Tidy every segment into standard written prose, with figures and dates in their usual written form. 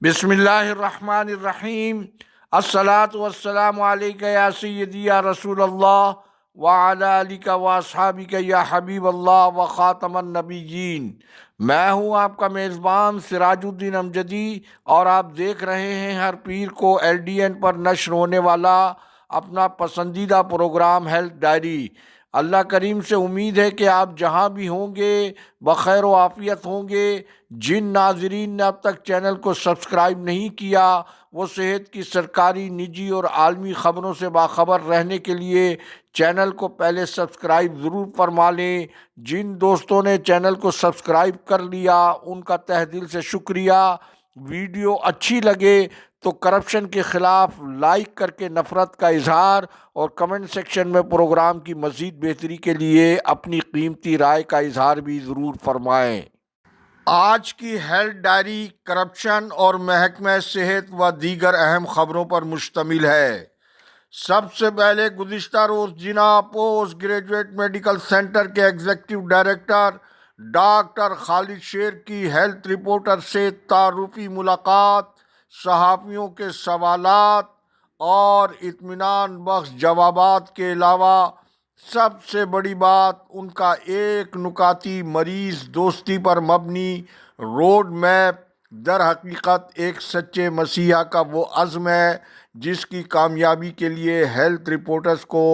بسم اللہ الرحمن الرحیم۔ الصلاۃ والسلام علیک یا سیدی یا رسول اللہ وعلی آلک و اصحابک یا حبیب اللہ و خاتم النبیین۔ میں ہوں آپ کا میزبان سراج الدین امجدی، اور آپ دیکھ رہے ہیں ہر پیر کو LDN پر نشر ہونے والا اپنا پسندیدہ پروگرام ہیلتھ ڈائری۔ اللہ کریم سے امید ہے کہ آپ جہاں بھی ہوں گے بخیر و عافیت ہوں گے۔ جن ناظرین نے اب تک چینل کو سبسکرائب نہیں کیا، وہ صحت کی سرکاری، نجی اور عالمی خبروں سے باخبر رہنے کے لیے چینل کو پہلے سبسکرائب ضرور فرما لیں۔ جن دوستوں نے چینل کو سبسکرائب کر لیا ان کا تہ دل سے شکریہ۔ ویڈیو اچھی لگے تو کرپشن کے خلاف لائک کر کے نفرت کا اظہار، اور کمنٹ سیکشن میں پروگرام کی مزید بہتری کے لیے اپنی قیمتی رائے کا اظہار بھی ضرور فرمائیں۔ آج کی ہیلتھ ڈائری کرپشن اور محکمہ صحت و دیگر اہم خبروں پر مشتمل ہے۔ سب سے پہلے گزشتہ روز جناح پوسٹ گریجویٹ میڈیکل سینٹر کے ایگزیکٹو ڈائریکٹر ڈاکٹر خالد شیر کی ہیلتھ رپورٹر سے تعارفی ملاقات، صحافیوں کے سوالات اور اطمینان بخش جوابات کے علاوہ سب سے بڑی بات ان کا ایک نکاتی مریض دوستی پر مبنی روڈ میپ در حقیقت ایک سچے مسیحا کا وہ عزم ہے جس کی کامیابی کے لیے ہیلتھ رپورٹرز کو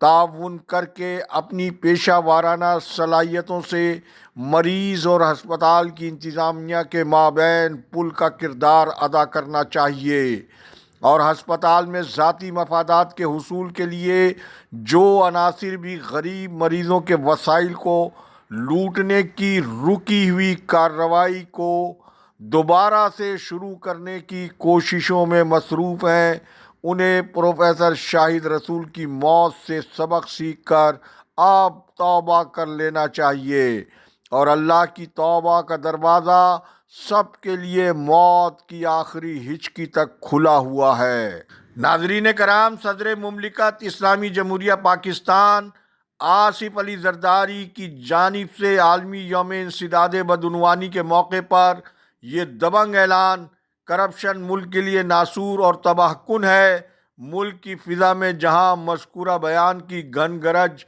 تعاون کر کے اپنی پیشہ وارانہ صلاحیتوں سے مریض اور ہسپتال کی انتظامیہ کے مابین پل کا کردار ادا کرنا چاہیے، اور ہسپتال میں ذاتی مفادات کے حصول کے لیے جو عناصر بھی غریب مریضوں کے وسائل کو لوٹنے کی رکی ہوئی کارروائی کو دوبارہ سے شروع کرنے کی کوششوں میں مصروف ہیں، انہیں پروفیسر شاہد رسول کی موت سے سبق سیکھ کر اب توبہ کر لینا چاہیے، اور اللہ کی توبہ کا دروازہ سب کے لیے موت کی آخری ہچکی تک کھلا ہوا ہے۔ ناظرین کرام، صدر مملکت اسلامی جمہوریہ پاکستان آصف علی زرداری کی جانب سے عالمی یوم انسداد بدعنوانی کے موقع پر یہ دبنگ اعلان کرپشن ملک کے لیے ناسور اور تباہ کن ہے۔ ملک کی فضا میں جہاں مذکورہ بیان کی گھن گرج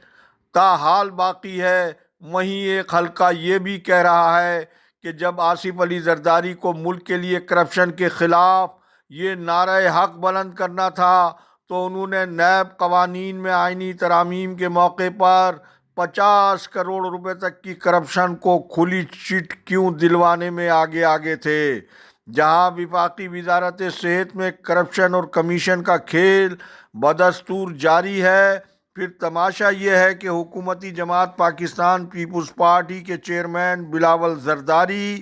تاحال باقی ہے، وہیں ایک حلقہ یہ بھی کہہ رہا ہے کہ جب آصف علی زرداری کو ملک کے لیے کرپشن کے خلاف یہ نعرہ حق بلند کرنا تھا تو انہوں نے نیب قوانین میں آئینی ترامیم کے موقع پر 50 کروڑ روپے تک کی کرپشن کو کھلی چٹ کیوں دلوانے میں آگے تھے؟ جہاں وفاقی وزارت صحت میں کرپشن اور کمیشن کا کھیل بدستور جاری ہے، پھر تماشا یہ ہے کہ حکومتی جماعت پاکستان پیپلز پارٹی کے چیئرمین بلاول زرداری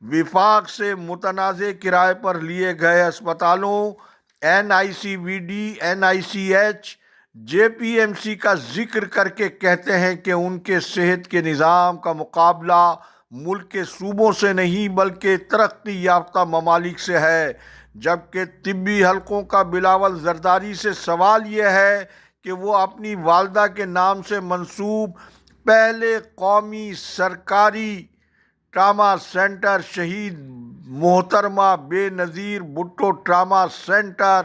وفاق سے متنازع کرائے پر لیے گئے اسپتالوں NICVD، NICH، JPMC کا ذکر کر کے کہتے ہیں کہ ان کے صحت کے نظام کا مقابلہ ملک کے صوبوں سے نہیں بلکہ ترقی یافتہ ممالک سے ہے، جبکہ طبی حلقوں کا بلاول زرداری سے سوال یہ ہے کہ وہ اپنی والدہ کے نام سے منسوب پہلے قومی سرکاری ٹراما سینٹر شہید محترمہ بے نظیر بھٹو ٹراما سینٹر،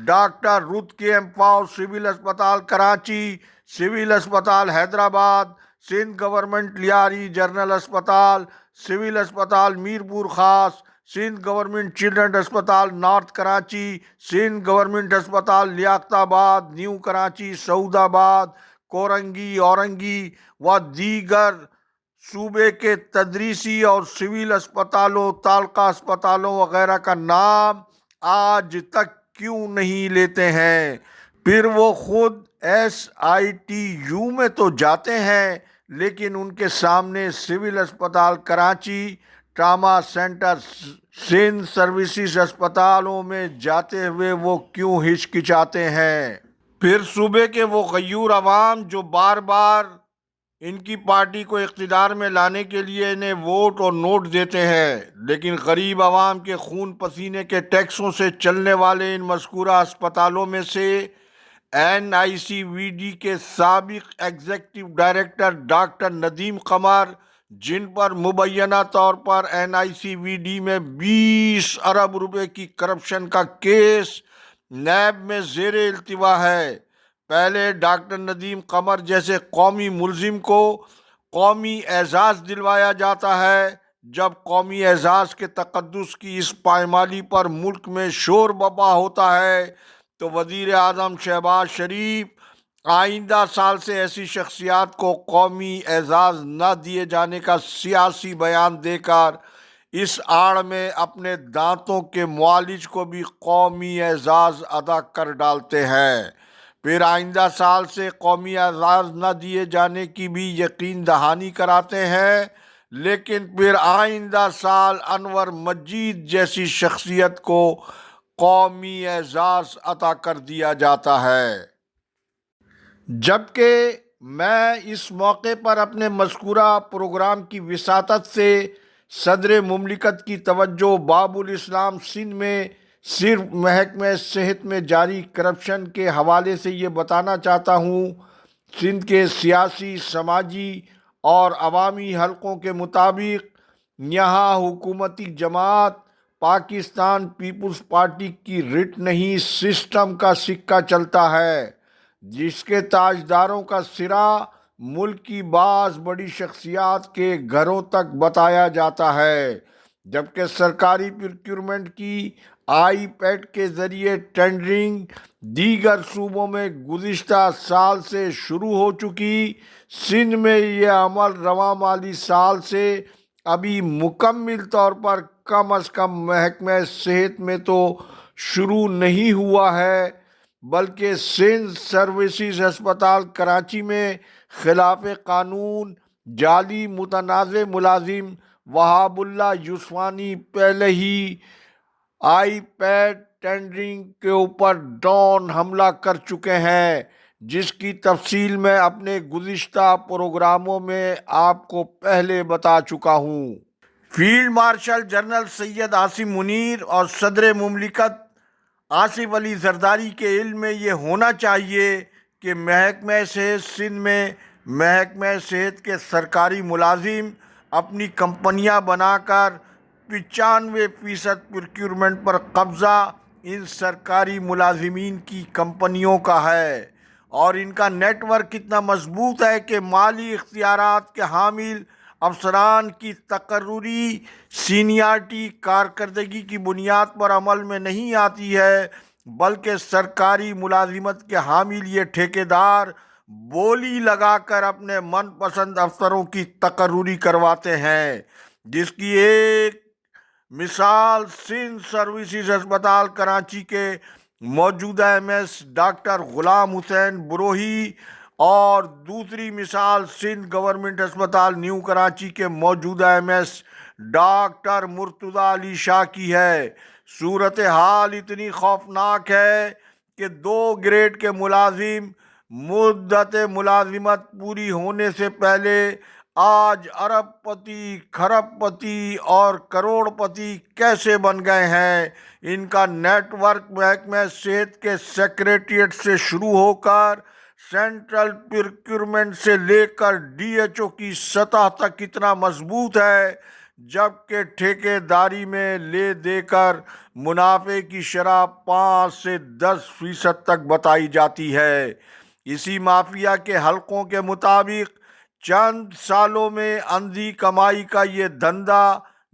ڈاکٹر رت کے امپاؤ سول اسپتال کراچی، سول اسپتال حیدرآباد، سندھ گورنمنٹ لیاری جنرل اسپتال، سول اسپتال میرپور خاص، سندھ گورنمنٹ چلڈرن اسپتال نارتھ کراچی، سندھ گورنمنٹ اسپتال لیاقت آباد نیو کراچی، سعود آباد، کورنگی، اورنگی و دیگر صوبے کے تدریسی اور سول اسپتالوں، تعلقہ اسپتالوں وغیرہ کا نام آج تک کیوں نہیں لیتے ہیں؟ پھر وہ خود SITU میں تو جاتے ہیں لیکن ان کے سامنے سول اسپتال Karachi, trauma centre Sindh services اسپتالوں میں جاتے ہوئے وہ کیوں ہچکچاتے ہیں؟ پھر صوبے کے وہ غیور عوام جو بار بار ان کی پارٹی کو اقتدار میں لانے کے لیے انہیں ووٹ اور نوٹ دیتے ہیں، لیکن غریب عوام کے خون پسینے کے ٹیکسوں سے چلنے والے ان مذکورہ اسپتالوں میں سے NICVD کے سابق executive director doctor Nadeem Qamar جن پر مبینہ طور پر NICVD میں 20 ارب روپے کی کرپشن کا کیس نیب میں زیر التوا ہے۔ پہلے ڈاکٹر ندیم قمر جیسے قومی ملزم کو قومی اعزاز دلوایا جاتا ہے، جب قومی اعزاز کے تقدس کی اس پائمالی پر ملک میں شور بپا ہوتا ہے تو وزیر اعظم شہباز شریف آئندہ سال سے ایسی شخصیات کو قومی اعزاز نہ دیے جانے کا سیاسی بیان دے کر اس آڑ میں اپنے دانتوں کے معالج کو بھی قومی اعزاز ادا کر ڈالتے ہیں۔ پھر آئندہ سال سے قومی اعزاز نہ دیے جانے کی بھی یقین دہانی کراتے ہیں، لیکن پھر آئندہ سال انور مجید جیسی شخصیت کو قومی اعزاز عطا کر دیا جاتا ہے۔ جبکہ میں اس موقع پر اپنے مذکورہ پروگرام کی وساطت سے صدر مملکت کی توجہ باب الاسلام سندھ میں صرف محکمہ صحت میں جاری کرپشن کے حوالے سے یہ بتانا چاہتا ہوں۔ سندھ کے سیاسی، سماجی اور عوامی حلقوں کے مطابق یہاں حکومتی جماعت پاکستان پیپلز پارٹی کی رٹ نہیں، سسٹم کا سکہ چلتا ہے، جس کے تاجداروں کا سرا ملک کی بعض بڑی شخصیات کے گھروں تک بتایا جاتا ہے، جبکہ سرکاری پروکیورمنٹ کی آئی پیڈ کے ذریعے ٹینڈرنگ دیگر صوبوں میں گزشتہ سال سے شروع ہو چکی۔ سندھ میں یہ عمل رواں مالی سال سے ابھی مکمل طور پر کم از کم محکمہ صحت میں تو شروع نہیں ہوا ہے، بلکہ سندھ سروسز ہسپتال کراچی میں خلاف قانون جعلی متنازع ملازم وہاب اللہ یوسفانی پہلے ہی آئی پیڈ ٹینڈرنگ کے اوپر ڈرون حملہ کر چکے ہیں، جس کی تفصیل میں اپنے گزشتہ پروگراموں میں آپ کو پہلے بتا چکا ہوں۔ Field marshal general Syed Asim Munir اور صدر مملکت آصف علی زرداری کے علم میں یہ ہونا چاہیے کہ محکمہ صحت سندھ میں محکمہ صحت کے سرکاری ملازم اپنی کمپنیاں بنا کر 95% پروکیورمنٹ پر قبضہ ان سرکاری ملازمین کی کمپنیوں کا ہے، اور ان کا نیٹ ورک اتنا مضبوط ہے کہ مالی اختیارات کے حامل افسران کی تقرری سینیارٹی کارکردگی کی بنیاد پر عمل میں نہیں آتی ہے، بلکہ سرکاری ملازمت کے حامل یہ ٹھیکیدار بولی لگا کر اپنے من پسند افسروں کی تقرری کرواتے ہیں، جس کی ایک مثال سندھ سروسز ہسپتال کراچی کے موجودہ MS ڈاکٹر غلام حسین بروہی اور دوسری مثال سندھ گورنمنٹ ہسپتال نیو کراچی کے موجودہ MS ڈاکٹر مرتضیٰ علی شاہ کی ہے۔ صورتحال اتنی خوفناک ہے کہ 2 گریڈ کے ملازم مدت ملازمت پوری ہونے سے پہلے آج ارب پتی، کھرب پتی اور کروڑ پتی کیسے بن گئے ہیں، ان کا نیٹ ورک محکمہ صحت کے سیکریٹریٹ سے شروع ہو کر سینٹرل پروکیورمنٹ سے لے کر DHO کی سطح تک اتنا مضبوط ہے، جبکہ ٹھیکیداری میں لے دے کر منافع کی شرح 5 سے 10% تک بتائی جاتی ہے۔ اسی مافیا کے حلقوں کے مطابق چند سالوں میں اندھی کمائی کا یہ دھندا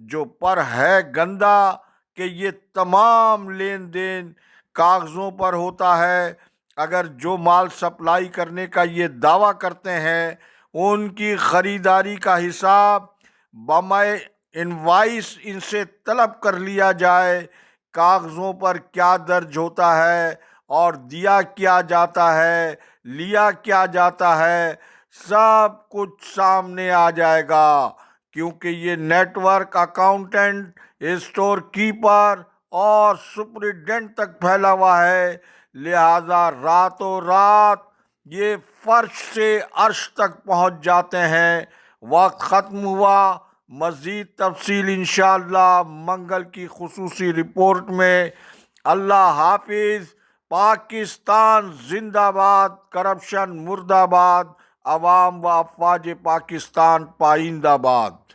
جو پر ہے گندا کہ یہ تمام لین دین کاغذوں پر ہوتا ہے، اگر جو مال سپلائی کرنے کا یہ دعویٰ کرتے ہیں ان کی خریداری کا حساب بمائے انوائس ان سے طلب کر لیا جائے، کاغذوں پر کیا درج ہوتا ہے اور دیا کیا جاتا ہے، لیا کیا جاتا ہے، سب کچھ سامنے آ جائے گا، کیونکہ یہ network accountant, store keeper اور سپرنٹینڈنٹ تک پھیلا ہوا ہے، لہذا راتوں رات یہ فرش سے عرش تک پہنچ جاتے ہیں۔ وقت ختم ہوا، مزید تفصیل انشاءاللہ منگل کی خصوصی رپورٹ میں۔ اللہ حافظ۔ پاکستان زندہ باد، کرپشن مردہ باد۔ عوام و افواج پاکستان پائندہ باد۔